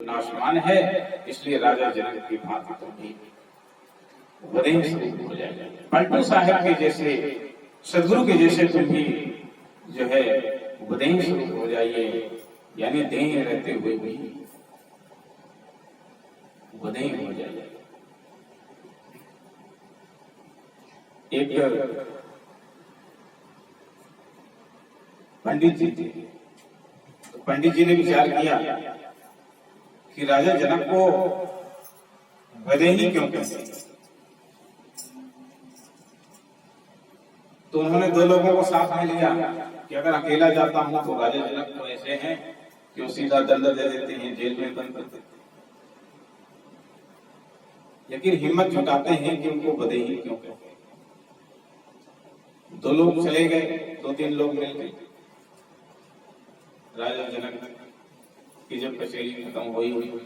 नाशवान है, इसलिए राजा जनक की भांति तुम भी उपदेश हो जाएगा। पलटू साहब के जैसे, सदगुरु के जैसे तुम भी जो है उपदेश हो जाइए, यानी देह रहते हुए भी उपदेश हो जाइए। एक पंडित जी थे, तो पंडित जी ने विचार किया कि राजा जनक को बदेही क्यों कहते हैं। तो उन्होंने दो लोगों को साथ में लिया कि अगर अकेला जाता हूं तो राजा जनक तो ऐसे हैं कि वो सीधा दंड दे देते हैं, जेल में बंद कर देते हैं, लेकिन हिम्मत जुटाते हैं कि उनको बदेही क्यों कहते हैं। दो लोग चले गए, दो तीन लोग मिल गए। राजा जनक की जब कचेरी खत्म हुई,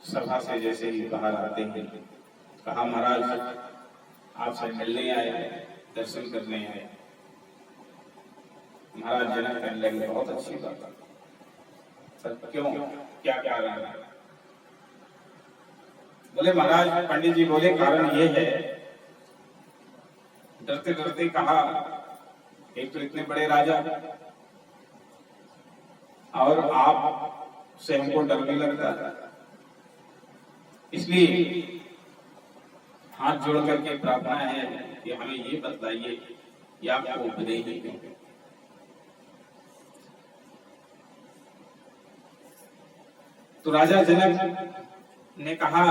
सभा से जैसे ही बाहर आते हैं, कहा महाराज आपसे मिलने आए, दर्शन करने आए। महाराज जनक कहने लगे बहुत अच्छी बात है, सर क्यों, क्या कारण है? बोले महाराज, पंडित जी बोले कारण ये है, डरते डरते कहा एक तो इतने बड़े राजा और आप से हमको डर भी लगता है, इसलिए हाथ जोड़ करके प्रार्थना है कि हमें ये बतलाइए कि आपको उपदेश क्यों। तो राजा जनक ने कहा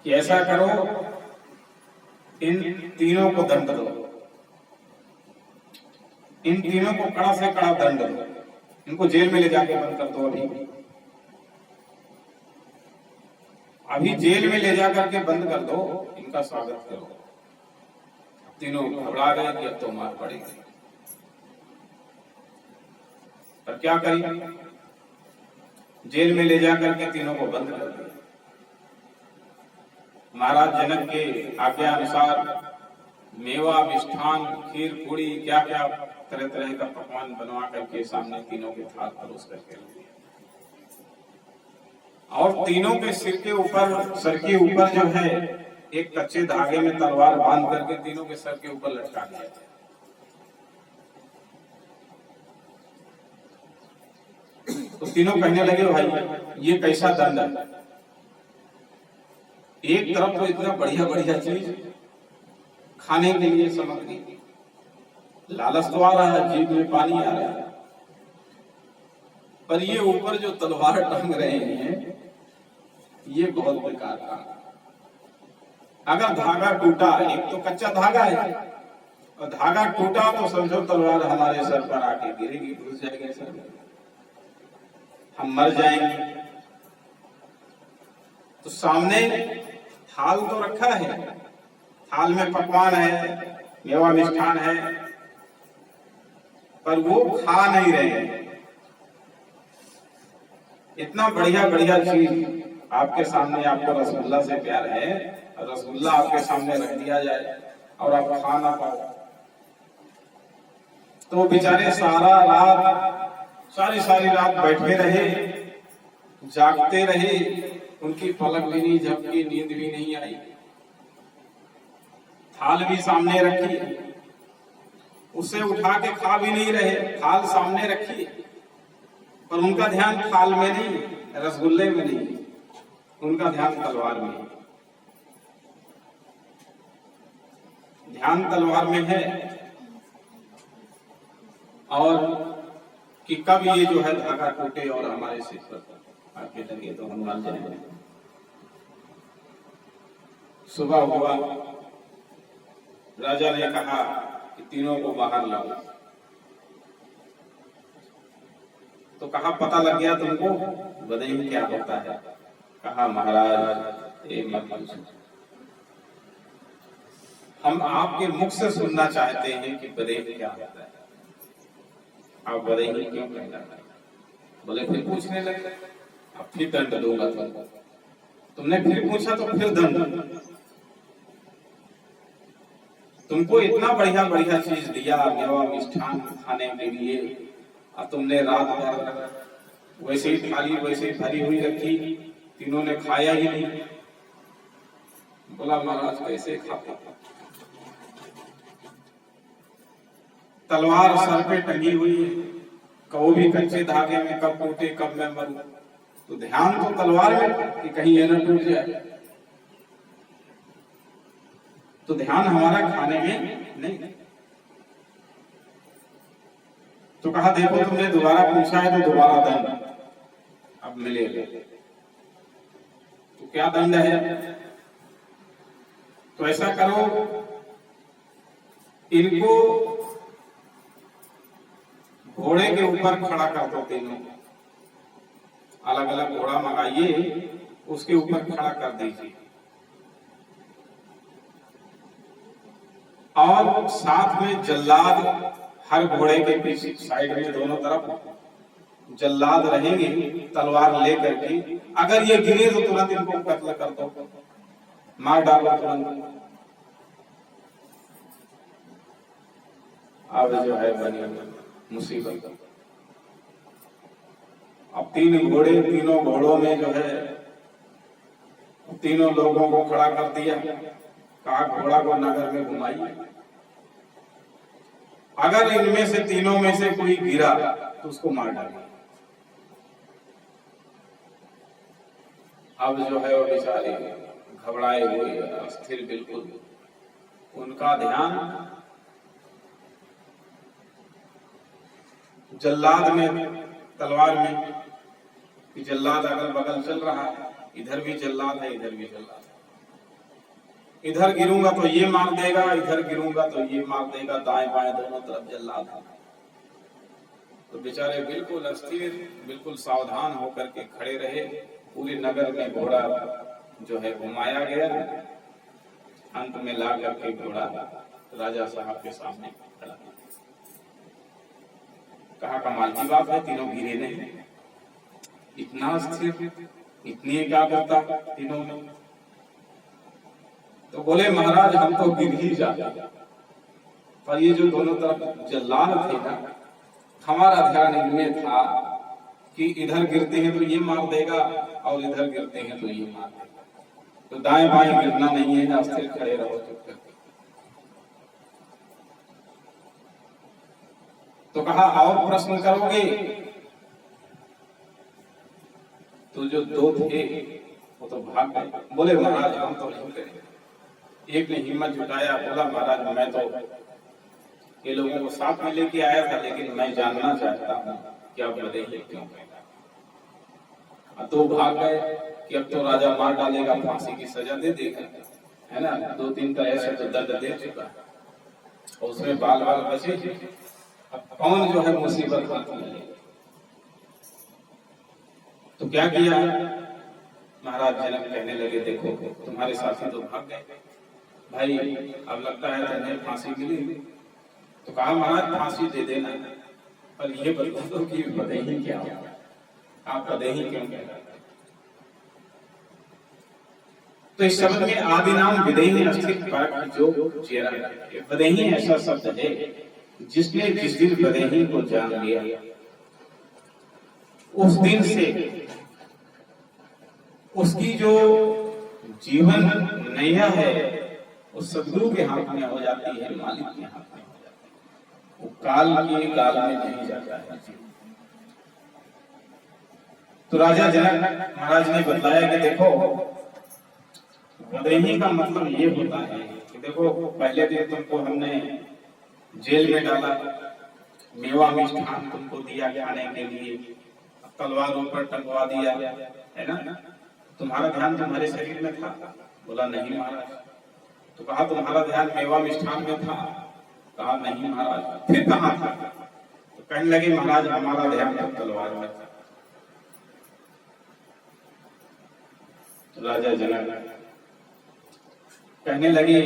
कि ऐसा करो, इन तीनों को दंड दो, इन तीनों को कड़ा से कड़ा दंड दो, इनको जेल में ले जाके बंद कर दो। अभी जेल में ले जाकर के बंद कर दो, इनका स्वागत करो। तीनों घबरा गए कि अब तो मार पड़ेगी, पर क्या करें, जेल में ले जाकर के तीनों को बंद कर दिया। महाराज जनक के आज्ञा अनुसार मेवा, मिष्ठान, खीर, पूड़ी, क्या क्या तरह तरह का पकवान बनवा करके सामने तीनों के थाल परोस करके रख दिया, और तीनों के सिर के ऊपर, सर के ऊपर जो है एक कच्चे धागे में तलवार बांध करके तीनों के सर के ऊपर लटका दिया। तो तीनों कहने लगे भाई ये कैसा दंड है, एक तरफ तो इतना बढ़िया बढ़िया चीज खाने के लिए सामग्री, लालच तो आ रहा है, जीभ में पानी आ रहा है, पर ये ऊपर जो तलवार टांग रहे हैं ये बहुत बेकार काम। अगर धागा टूटा, एक तो कच्चा धागा है, और धागा टूटा तो समझो तलवार हमारे सर पर आके गिरेगी, घुस जाएगी सर में, हम मर जाएंगे। तो सामने थाल तो रखा है, थाल में पकवान है, मेवा मिष्ठान है, पर वो खा नहीं रहे। इतना बढ़िया बढ़िया चीज आपके सामने, आपको रसगुल्ला से प्यार है, और रसगुल्ला आपके सामने रख दिया जाए और आप खा ना पाओ, तो बेचारे सारी रात बैठे रहे, जागते रहे, उनकी पलक भी नहीं झपकी, नींद भी नहीं आई, थाल भी सामने रखी, उसे उठा के खा भी नहीं रहे, थाल सामने रखी, पर उनका ध्यान थाल में नहीं, रसगुल्ले में नहीं, उनका ध्यान तलवार में, ध्यान तलवार में है। और कि कब ये जो है धागा टूटे और हमारे सिर पर आके लगे तो हम मान जाएंगे। सुबह हुआ, राजा ने कहा कि तीनों को बाहर लाओ, तो कहा पता लग गया तुमको बदेही क्या होता है? कहा महाराज ये मत पूछो, हम आपके मुख से सुनना चाहते हैं कि बदेही क्या होता है, आप बदेही क्यों कहना? बोले फिर पूछने लगे, अब फिर दंड दूंगा तुमने फिर पूछा तो फिर दंड। तुमको इतना बढ़िया बढ़िया चीज दिया, मेवा मिष्ठान खाने के लिए, और तुमने रात भर वैसे ही थाली वैसे ही भरी हुई रखी, तीनों ने खाया ही नहीं। बोला महाराज कैसे खाते? तलवार सर पे टंगी हुई है, कहो भी कच्चे धागे में कब टूटे कब मैं मरूं। तो ध्यान तो तलवार में कि कहीं ये न टूट जाए, तो ध्यान हमारा खाने में नहीं। तो कहा देखो तुमने दोबारा पूछा है तो दोबारा दंड अब मिलेगा। तो क्या दंड है? तो ऐसा करो, इनको घोड़े के ऊपर खड़ा कर दो, तीनों अलग अलग घोड़ा मंगाइए, उसके ऊपर खड़ा कर दीजिए, और साथ में जल्लाद हर घोड़े के पीछे साइड में दोनों तरफ जल्लाद रहेंगे तलवार लेकर के। अगर ये गिरे तो तुरंत इनको कत्ल कर दो, मार डालो तुरंत। अब जो है बनी मुसीबत। अब तीन घोड़े, तीनों घोड़ों में जो है तीनों लोगों को खड़ा कर दिया, कहा घोड़ा को नगर में घुमाइए, अगर इनमें से तीनों में से कोई गिरा तो उसको मार डालिए। अब जो है वो बेचारे घबराए हुए, अस्थिर बिल्कुल, उनका ध्यान जल्लाद में, तलवार में, कि जल्लाद अगल बगल चल रहा है, इधर भी जल्लाद है इधर भी जल्लाद है, इधर गिरूंगा तो ये मार देगा, इधर गिरूंगा तो ये मार देगा, दाएं बाएं दोनों तरफ जल्लाद है। तो बेचारे बिल्कुल अस्थिर, बिल्कुल सावधान होकर के खड़े रहे। पूरे नगर में घोड़ा जो है घुमाया गया, अंत में ला करके घोड़ा राजा साहब के सामने खड़ा। कहा कमाल की बात है, तीनों गिरे नहीं, इतना स्थिर, इतनी एकाग्रता तीनों में। तो बोले महाराज हम तो गिर ही जाते, पर ये जो दोनों तरफ जल्लाद थे ना, हमारा ध्यान इनमें था कि इधर गिरते हैं तो ये मार देगा और इधर गिरते हैं तो ये मार देगा, तो दाएं बाएं गिरना नहीं है, अस्थिर खड़े रहो चुप करके। तो कहा और प्रश्न करोगे? तो जो दो थे वो तो भाग गए। बोले महाराज हम तो नहीं करेंगे। एक ने हिम्मत जुटाया, बोला महाराज मैं तो ये लोगों को साथ में लेके आया था, लेकिन मैं जानना चाहता हूँ कि आप बताइए क्यों गए। तो भाग गए कि अब तो राजा मार डालेगा, फांसी की सजा दे देगा, है ना, 2-3 तरह से तो दर्द दे चुका है, और उसमें बाल बाल बचे। अब कौन जो है मुसीबत हाथ में ले। तो क्या किया महाराज जनक कहने लगे देखो तुम्हारे साथी तो भाग गए भाई, अब लगता है तुम्हें फांसी मिली। तो कहा महाराज फांसी दे देना, पर ये बता दो कि बदेही क्या हो, आप बदेही क्यों कहते हैं? तो इस शब्द में आदि नाम विदेही अस्थित परक जो चेहरा है। बदेही ऐसा शब्द है जिसने जिस दिन बदेही को जान लिया उस दिन से उसकी जो जीवन नैया है उस सदगुरु के हाथ में हो जाती है, मालिक के हाथ में हो जाती है, वो काल के काल में नहीं जाता है। तो राजा जनक महाराज ने बताया कि देखो बदेही का मतलब ये होता है कि देखो पहले दिन तुमको हमने जेल में डाला, मेवा मिष्ठान तुमको दिया खाने के लिए, तलवार ऊपर टंगवा दिया, है ना, तुम्हारा ध्यान तुम्हारे शरीर में था? बोला नहीं महाराज। तो कहा तुम्हारा ध्यान मेवा मिष्ठान में था? कहा नहीं महाराज। फिर कहाँ था? तो कहने लगे महाराज हमारा ध्यान तो तलवार में था। तो राजा जनक कहने लगे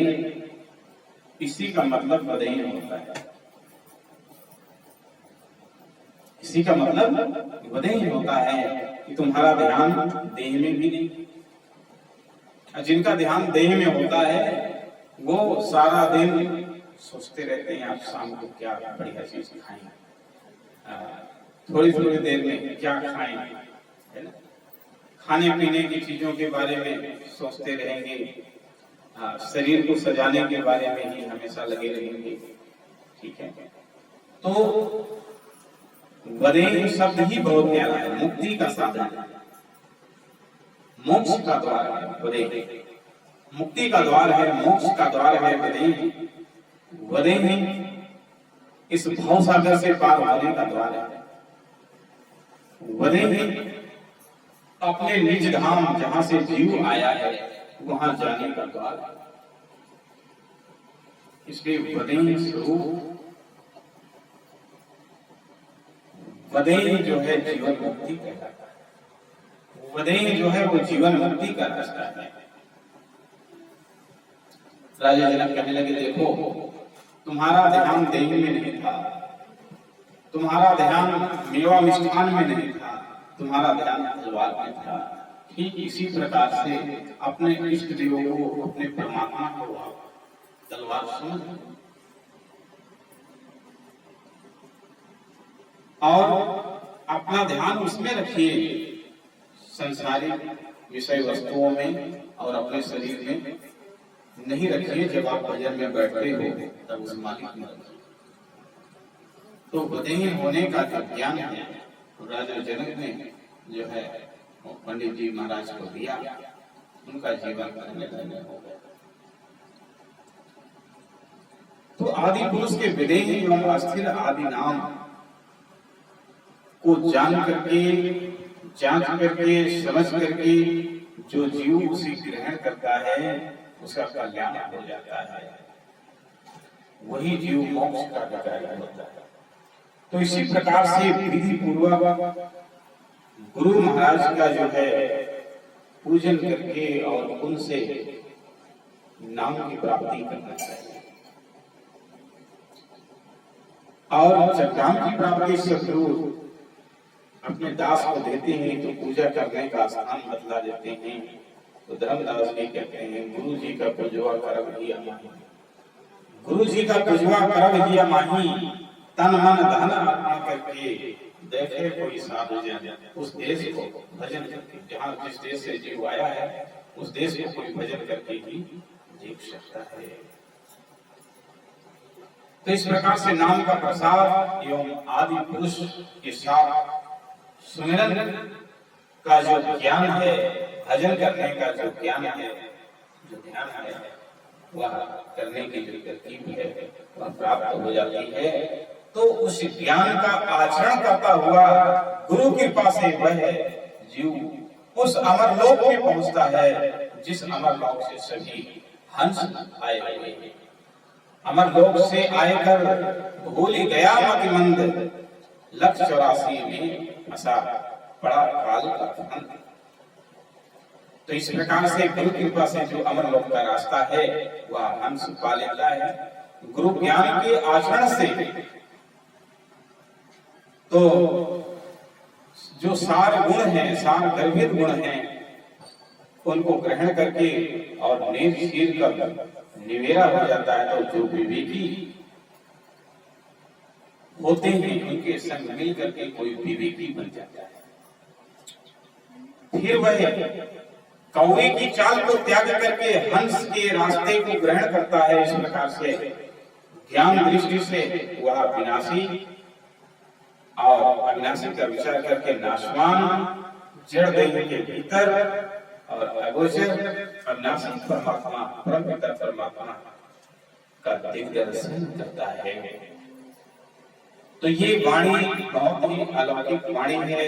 इसी का मतलब बदेही होता है, इसी का मतलब बदेही होता है कि तुम्हारा ध्यान देह में भी नहीं। जिनका ध्यान देह में होता है वो सारा दिन सोचते रहते हैं आप शाम को क्या बढ़िया चीज खाएं, थोड़ी थोड़ी देर में क्या खाएं, है ना, खाने पीने की चीजों के बारे में सोचते रहेंगे, शरीर को सजाने के बारे में ही हमेशा लगे रहेंगे। ठीक है, तो वदेह शब्द ही बहुत प्यारा है, मुक्ति का साधन है, मोक्ष का द्वार है वदेह, मुक्ति का द्वार है, मोक्ष का द्वार है वदेह। वदेह इस भव सागर से पार होने का द्वार है। वदेह अपने निज धाम जहां से जीव आया है वहां जाने का द्वार है। इसलिए वदेह स्वरूप, वदेह जो है जीवन मुक्ति कहलाता है। वदेह जो है वो जीवन मुक्ति का रास्ता है। राजा जनक कहने लगे, देखो तुम्हारा ध्यान देह में नहीं था, तुम्हारा ध्यान मेवा मिष्ठान में नहीं था, तुम्हारा ध्यान तलवार में था। ठीक इसी प्रकार से अपने इष्ट देवों को, अपने परमात्मा को तलवार समझ और अपना ध्यान उसमें रखिए, संसारिक विषय वस्तुओं में और अपने शरीर में नहीं रखिए। जब आप भजन में बैठते हो तब उस मालिक में रखिए। तो वदेह होने का जो ज्ञान है राजा जनक ने जो है पंडित जी महाराज को दिया, उनका जीवन धन्य धन्य हो गया। तो आदि पुरुष के विदेह एवं अस्थिर आदि नाम को जान करके, जांच करके, समझ करके जो जीव उसे ग्रहण करता है उसका कल्याण हो जाता है, वही जीव मोक्ष का अधिकारी होता है। तो इसी प्रकार से विधि पूर्वक गुरु महाराज का जो है पूजन करके और उनसे नाम की प्राप्ति करना चाहिए। और जब नाम की प्राप्ति से गुरु अपने दास को देते हैं तो पूजा करने का स्थान बदला देते हैं। तो धर्मदास जी कहते हैं, गुरु जी का पूजवा करब हिया माही, गुरु जी का पूजवा करब हिया माही, तन मन धन अर्पण करके देखे कोई साधु जन, उस देश को भजन करके, जहाँ जिस देश से जीव आया है उस देश को कोई भजन करके ही जीव सकता है। तो इस प्रकार से नाम का प्रसाद एवं आदि पुरुष के साथ सुमिरन का जो ज्ञान है, भजन करने का जो ज्ञान है, जो ध्यान है, वह करने की जो तरकीब है वह प्राप्त हो जाती है। तो उस ज्ञान का आचरण करता हुआ गुरु कृपा से वह जीव उस अमरलोक में पहुंचता है जिस अमरलोक से सभी हंस आए हुए हैं। अमरलोक से आएकर भूल गया मतिमंद, 184 में फंसा पड़ा काल का फंद। तो इस प्रकार से गुरु कृपा से जो अमरलोक का रास्ता है वह हंस पा लेता है। गुरु ज्ञान के आचरण से तो जो सार गुण हैं, सार गर्भित गुण हैं, उनको ग्रहण करके और नेम चीर कर निवेरा हो जाता है। तो जो विवेकी होते हैं उनके संग मिल करके कोई विवेकी बन जाता है। फिर वह कौवे की चाल को त्याग करके हंस के रास्ते को ग्रहण करता है। इस प्रकार से ज्ञान दृष्टि से वह विनाशी और अविनाशी का विचार करके नाशवान जड़ देह के भीतर और अगोचर अविनाशी परमात्मा, परमपिता परमात्मा का दिग्दर्शन करता है। तो ये वाणी बहुत ही अलौकिक वाणी है,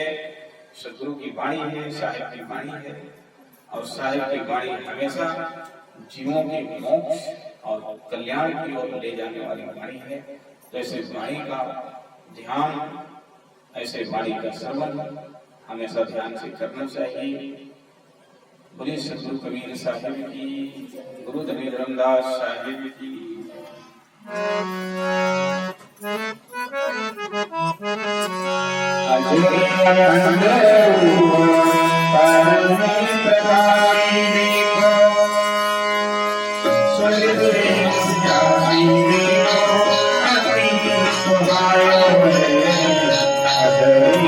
सदगुरु की वाणी है, साहिब की वाणी है। और साहिब की वाणी हमेशा जीवों के मोक्ष और कल्याण की ओर ले जाने वाली वाणी है। तो ऐसे वाणी का ध्यान, ऐसे वाणी का श्रवण हमेशा ध्यान से करना चाहिए। बोलिए सदगुरु कबीर साहिब की, गुरु धनी धर्मदास साहिब की। Hare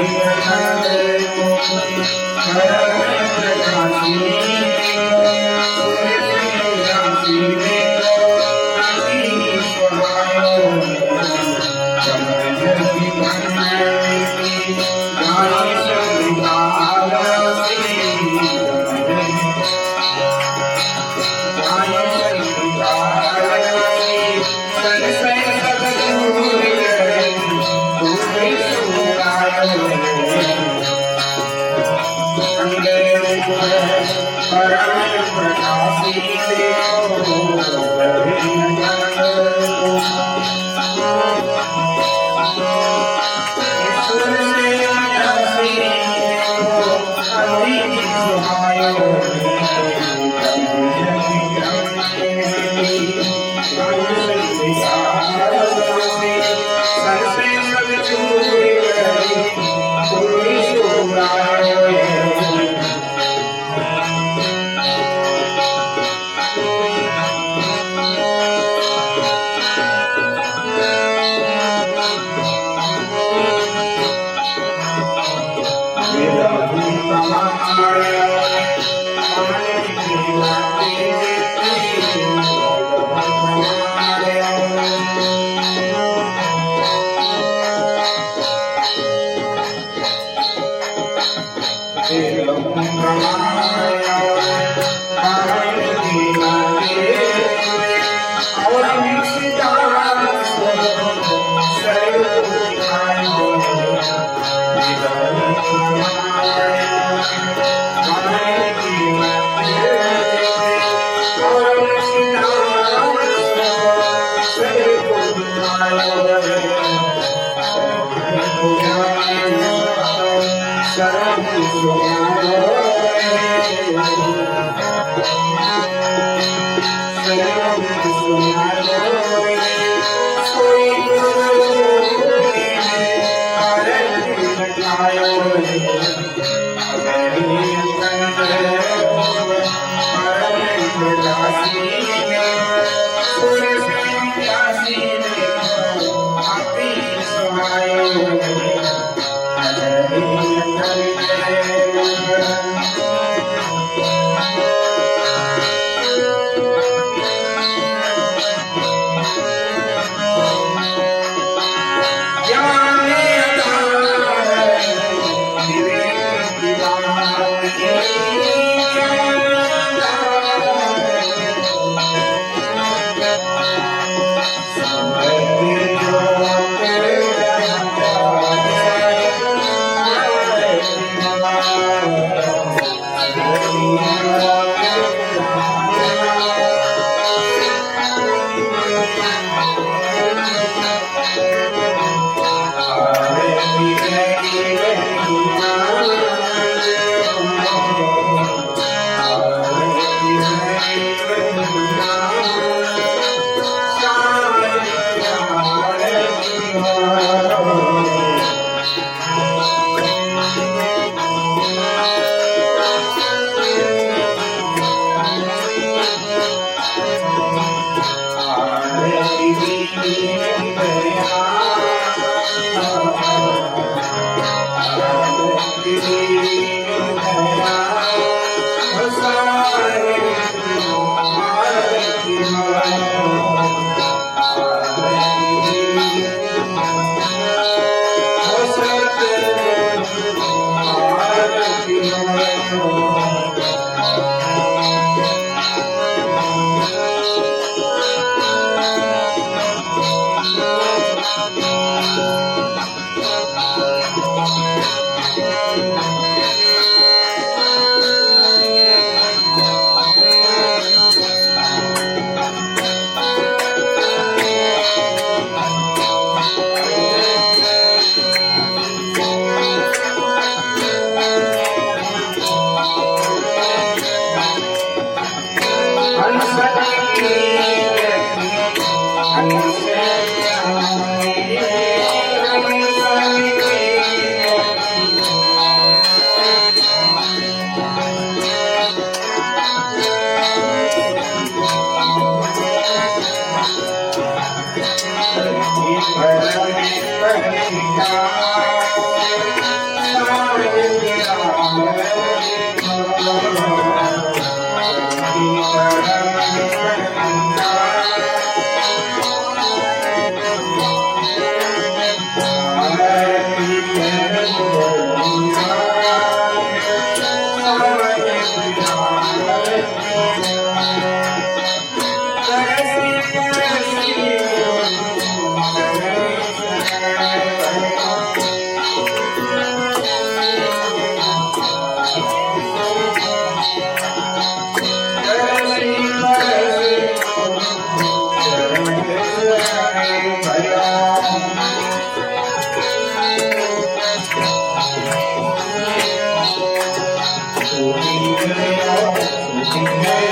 गया